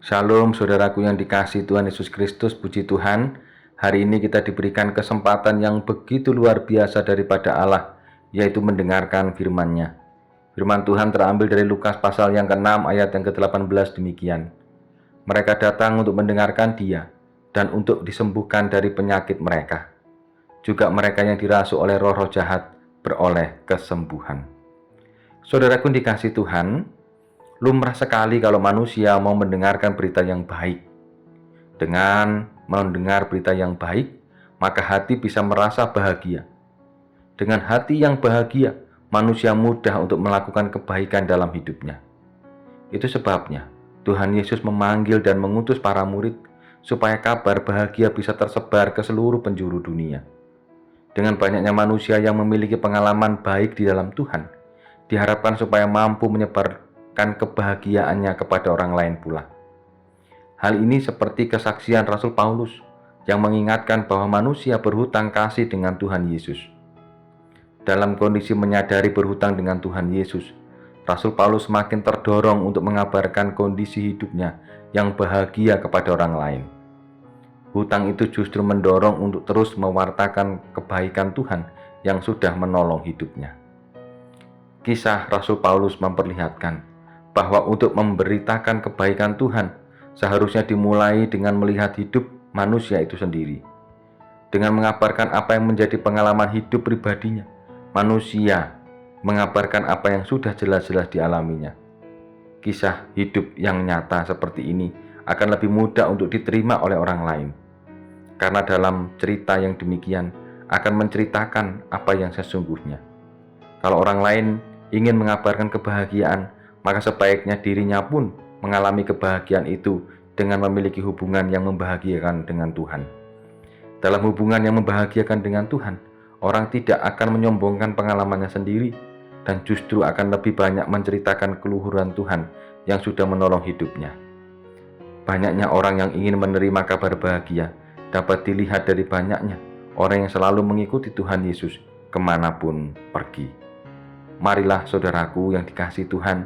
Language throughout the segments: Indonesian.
Shalom saudaraku yang dikasihi Tuhan Yesus Kristus, puji Tuhan. Hari ini kita diberikan kesempatan yang begitu luar biasa daripada Allah, yaitu mendengarkan firman-Nya. Firman Tuhan terambil dari Lukas pasal yang ke-6 ayat yang ke-18 demikian. Mereka datang untuk mendengarkan Dia dan untuk disembuhkan dari penyakit mereka. Juga mereka yang dirasuk oleh roh-roh jahat beroleh kesembuhan. Saudaraku yang dikasihi Tuhan, lumrah sekali kalau manusia mau mendengarkan berita yang baik. Dengan mendengar berita yang baik, maka hati bisa merasa bahagia. Dengan hati yang bahagia, manusia mudah untuk melakukan kebaikan dalam hidupnya. Itu sebabnya Tuhan Yesus memanggil dan mengutus para murid supaya kabar bahagia bisa tersebar ke seluruh penjuru dunia. Dengan banyaknya manusia yang memiliki pengalaman baik di dalam Tuhan, diharapkan supaya mampu menyebarkan kebahagiaannya kepada orang lain pula. Hal ini seperti kesaksian Rasul Paulus yang mengingatkan bahwa manusia berhutang kasih dengan Tuhan Yesus. Dalam kondisi menyadari berhutang dengan Tuhan Yesus, Rasul Paulus semakin terdorong untuk mengabarkan kondisi hidupnya yang bahagia kepada orang lain. Hutang itu justru mendorong untuk terus mewartakan kebaikan Tuhan yang sudah menolong hidupnya. Kisah Rasul Paulus memperlihatkan bahwa untuk memberitakan kebaikan Tuhan seharusnya dimulai dengan melihat hidup manusia itu sendiri. Dengan mengabarkan apa yang menjadi pengalaman hidup pribadinya, manusia mengabarkan apa yang sudah jelas-jelas dialaminya. Kisah hidup yang nyata seperti ini akan lebih mudah untuk diterima oleh orang lain. Karena dalam cerita yang demikian akan menceritakan apa yang sesungguhnya. Kalau orang lain ingin mengabarkan kebahagiaan, maka sebaiknya dirinya pun mengalami kebahagiaan itu dengan memiliki hubungan yang membahagiakan dengan Tuhan. Dalam hubungan yang membahagiakan dengan Tuhan, orang tidak akan menyombongkan pengalamannya sendiri dan justru akan lebih banyak menceritakan keluhuran Tuhan yang sudah menolong hidupnya. Banyaknya orang yang ingin menerima kabar bahagia dapat dilihat dari banyaknya orang yang selalu mengikuti Tuhan Yesus kemanapun pergi. Marilah saudaraku yang dikasihi Tuhan,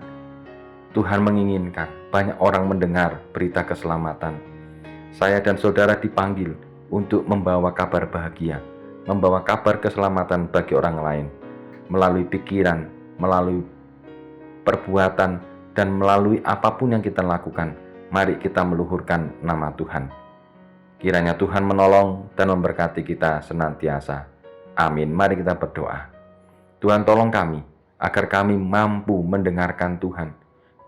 Tuhan menginginkan banyak orang mendengar berita keselamatan. Saya dan saudara dipanggil untuk membawa kabar bahagia, membawa kabar keselamatan bagi orang lain, melalui pikiran, melalui perbuatan, dan melalui apapun yang kita lakukan. Mari kita meluhurkan nama Tuhan. Kiranya Tuhan menolong dan memberkati kita senantiasa. Amin. Mari kita berdoa. Tuhan, tolong kami agar kami mampu mendengarkan Tuhan.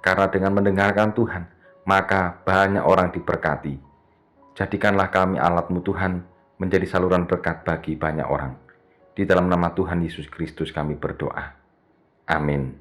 Karena dengan mendengarkan Tuhan, maka banyak orang diberkati. Jadikanlah kami alat-Mu Tuhan, menjadi saluran berkat bagi banyak orang. Di dalam nama Tuhan Yesus Kristus kami berdoa. Amin.